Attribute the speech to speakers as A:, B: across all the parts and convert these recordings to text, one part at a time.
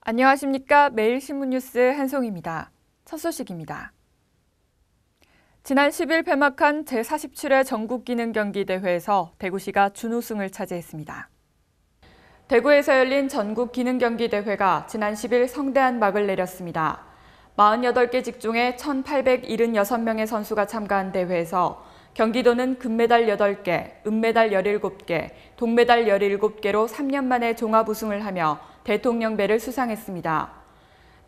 A: 안녕하십니까. 매일신문뉴스 한송입니다. 첫 소식입니다. 지난 10일 폐막한 제47회 전국기능경기대회에서 대구시가 준우승을 차지했습니다. 대구에서 열린 전국기능경기대회가 지난 10일 성대한 막을 내렸습니다. 48개 직종에 1,876명의 선수가 참가한 대회에서 경기도는 금메달 8개, 은메달 17개, 동메달 17개로 3년 만에 종합 우승을 하며 대통령배를 수상했습니다.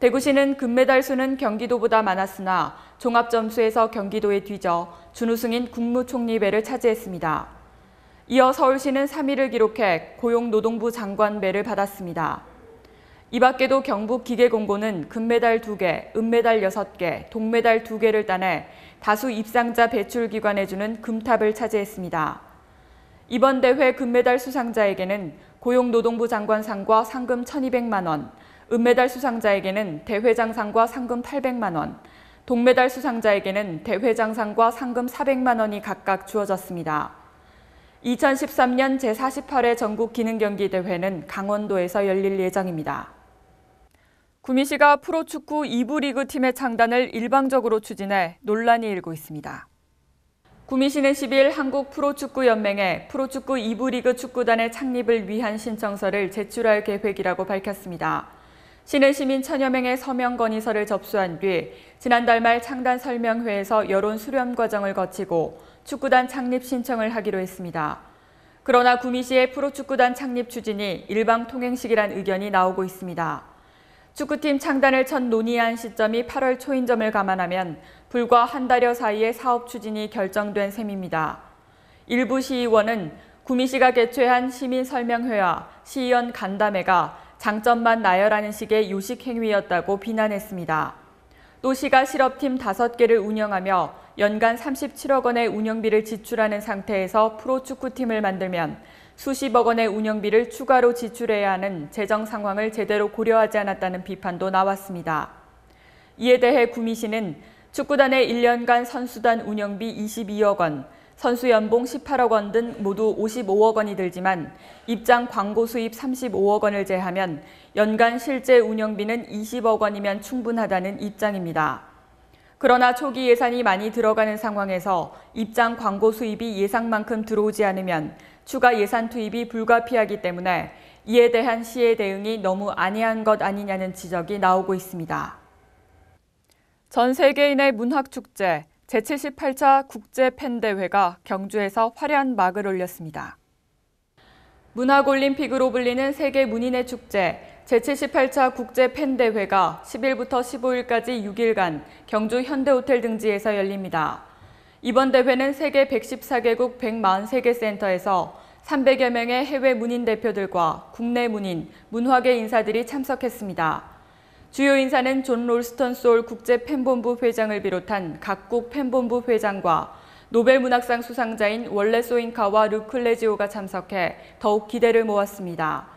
A: 대구시는 금메달 수는 경기도보다 많았으나 종합 점수에서 경기도에 뒤져 준우승인 국무총리배를 차지했습니다. 이어 서울시는 3위를 기록해 고용노동부 장관배를 받았습니다. 이 밖에도 경북기계공고는 금메달 2개, 은메달 6개, 동메달 2개를 따내 다수 입상자 배출기관에 주는 금탑을 차지했습니다. 이번 대회 금메달 수상자에게는 고용노동부 장관상과 상금 1,200만 원, 은메달 수상자에게는 대회장상과 상금 800만 원, 동메달 수상자에게는 대회장상과 상금 400만 원이 각각 주어졌습니다. 2013년 제48회 전국기능경기대회는 강원도에서 열릴 예정입니다. 구미시가 프로축구 2부 리그 팀의 창단을 일방적으로 추진해 논란이 일고 있습니다. 구미시는 10일 한국프로축구연맹에 프로축구 2부 리그 축구단의 창립을 위한 신청서를 제출할 계획이라고 밝혔습니다. 시는 시민 1,000여 명의 서명 건의서를 접수한 뒤 지난달 말 창단 설명회에서 여론 수렴 과정을 거치고 축구단 창립 신청을 하기로 했습니다. 그러나 구미시의 프로축구단 창립 추진이 일방통행식이란 의견이 나오고 있습니다. 축구팀 창단을 첫 논의한 시점이 8월 초인 점을 감안하면 불과 한 달여 사이에 사업 추진이 결정된 셈입니다. 일부 시의원은 구미시가 개최한 시민설명회와 시의원 간담회가 장점만 나열하는 식의 요식 행위였다고 비난했습니다. 또 시가 실업팀 5개를 운영하며 연간 37억 원의 운영비를 지출하는 상태에서 프로축구팀을 만들면 수십억 원의 운영비를 추가로 지출해야 하는 재정 상황을 제대로 고려하지 않았다는 비판도 나왔습니다. 이에 대해 구미시는 축구단의 1년간 선수단 운영비 22억 원, 선수 연봉 18억 원 등 모두 55억 원이 들지만 입장 광고 수입 35억 원을 제하면 연간 실제 운영비는 20억 원이면 충분하다는 입장입니다. 그러나 초기 예산이 많이 들어가는 상황에서 입장 광고 수입이 예상만큼 들어오지 않으면 추가 예산 투입이 불가피하기 때문에 이에 대한 시의 대응이 너무 안이한 것 아니냐는 지적이 나오고 있습니다. 전 세계인의 문학축제 제78차 국제팬대회가 경주에서 화려한 막을 올렸습니다. 문학올림픽으로 불리는 세계 문인의 축제 제78차 국제팬대회가 10일부터 15일까지 6일간 경주 현대호텔 등지에서 열립니다. 이번 대회는 세계 114개국 143개 센터에서 300여 명의 해외 문인 대표들과 국내 문인, 문화계 인사들이 참석했습니다. 주요 인사는 존 롤스턴 소울 국제팬본부 회장을 비롯한 각국 팬본부 회장과 노벨문학상 수상자인 월레 소잉카와 르클레지오가 참석해 더욱 기대를 모았습니다.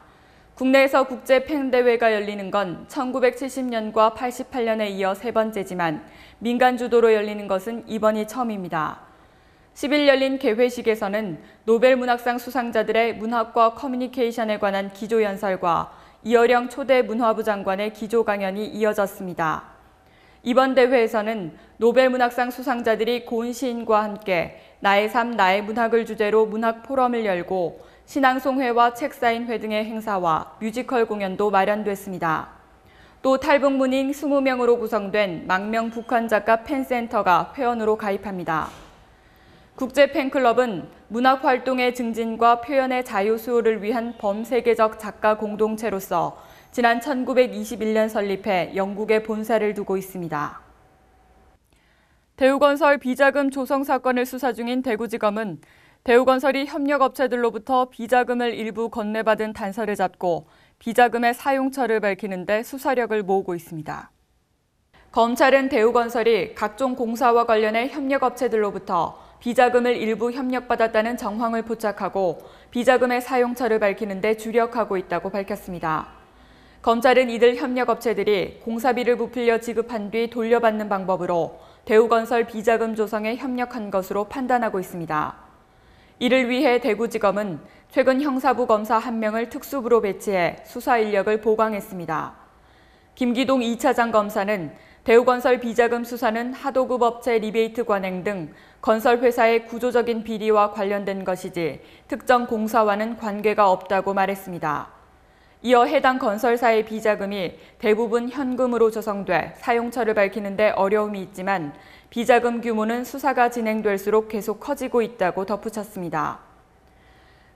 A: 국내에서 국제팬대회가 열리는 건 1970년과 88년에 이어 세 번째지만 민간 주도로 열리는 것은 이번이 처음입니다. 10일 열린 개회식에서는 노벨문학상 수상자들의 문학과 커뮤니케이션에 관한 기조연설과 이어령 초대 문화부 장관의 기조 강연이 이어졌습니다. 이번 대회에서는 노벨문학상 수상자들이 고은 시인과 함께 나의 삶, 나의 문학을 주제로 문학 포럼을 열고 신앙송회와 책 사인회 등의 행사와 뮤지컬 공연도 마련됐습니다. 또 탈북문인 20명으로 구성된 망명 북한 작가 팬센터가 회원으로 가입합니다. 국제팬클럽은 문학활동의 증진과 표현의 자유 수호를 위한 범세계적 작가 공동체로서 지난 1921년 설립해 영국에 본사를 두고 있습니다. 대우건설 비자금 조성 사건을 수사 중인 대구지검은 대우건설이 협력업체들로부터 비자금을 일부 건네받은 단서를 잡고 비자금의 사용처를 밝히는 데 수사력을 모으고 있습니다. 검찰은 대우건설이 각종 공사와 관련해 협력업체들로부터 비자금을 일부 협력받았다는 정황을 포착하고 비자금의 사용처를 밝히는 데 주력하고 있다고 밝혔습니다. 검찰은 이들 협력업체들이 공사비를 부풀려 지급한 뒤 돌려받는 방법으로 대우건설 비자금 조성에 협력한 것으로 판단하고 있습니다. 이를 위해 대구지검은 최근 형사부 검사 1명을 특수부로 배치해 수사 인력을 보강했습니다. 김기동 2차장 검사는 대우건설 비자금 수사는 하도급 업체 리베이트 관행 등 건설회사의 구조적인 비리와 관련된 것이지 특정 공사와는 관계가 없다고 말했습니다. 이어 해당 건설사의 비자금이 대부분 현금으로 조성돼 사용처를 밝히는 데 어려움이 있지만 비자금 규모는 수사가 진행될수록 계속 커지고 있다고 덧붙였습니다.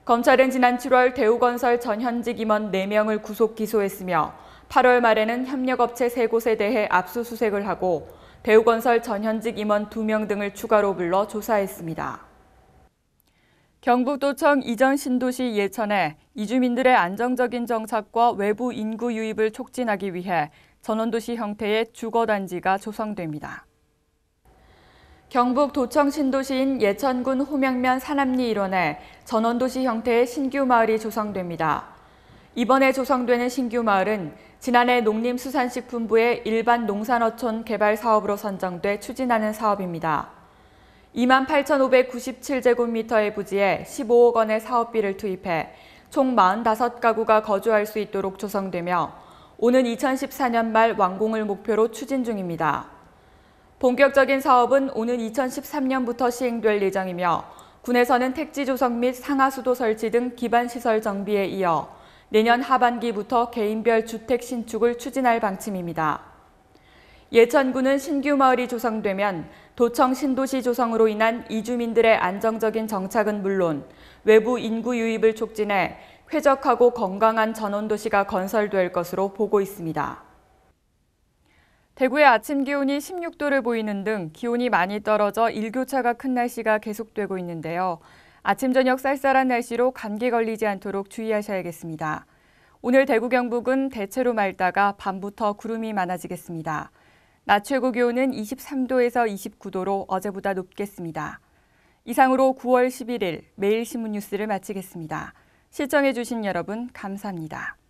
A: 검찰은 지난 7월 대우건설 전현직 임원 4명을 구속 기소했으며 8월 말에는 협력업체 3곳에 대해 압수수색을 하고 대우건설 전현직 임원 2명 등을 추가로 불러 조사했습니다. 경북도청 이전 신도시 예천에 이주민들의 안정적인 정착과 외부 인구 유입을 촉진하기 위해 전원도시 형태의 주거단지가 조성됩니다. 경북 도청 신도시인 예천군 호명면 산암리 일원에 전원도시 형태의 신규 마을이 조성됩니다. 이번에 조성되는 신규 마을은 지난해 농림수산식품부의 일반 농산어촌 개발 사업으로 선정돼 추진하는 사업입니다. 28,597제곱미터의 부지에 15억 원의 사업비를 투입해 총 45가구가 거주할 수 있도록 조성되며 오는 2014년 말 완공을 목표로 추진 중입니다. 본격적인 사업은 오는 2013년부터 시행될 예정이며 군에서는 택지 조성 및 상하수도 설치 등 기반시설 정비에 이어 내년 하반기부터 개인별 주택 신축을 추진할 방침입니다. 예천군은 신규 마을이 조성되면 도청 신도시 조성으로 인한 이주민들의 안정적인 정착은 물론 외부 인구 유입을 촉진해 쾌적하고 건강한 전원도시가 건설될 것으로 보고 있습니다. 대구의 아침 기온이 16도를 보이는 등 기온이 많이 떨어져 일교차가 큰 날씨가 계속되고 있는데요. 아침 저녁 쌀쌀한 날씨로 감기 걸리지 않도록 주의하셔야겠습니다. 오늘 대구 경북은 대체로 맑다가 밤부터 구름이 많아지겠습니다. 낮 최고 기온은 23도에서 29도로 어제보다 높겠습니다. 이상으로 9월 11일 매일 신문 뉴스를 마치겠습니다. 시청해주신 여러분 감사합니다.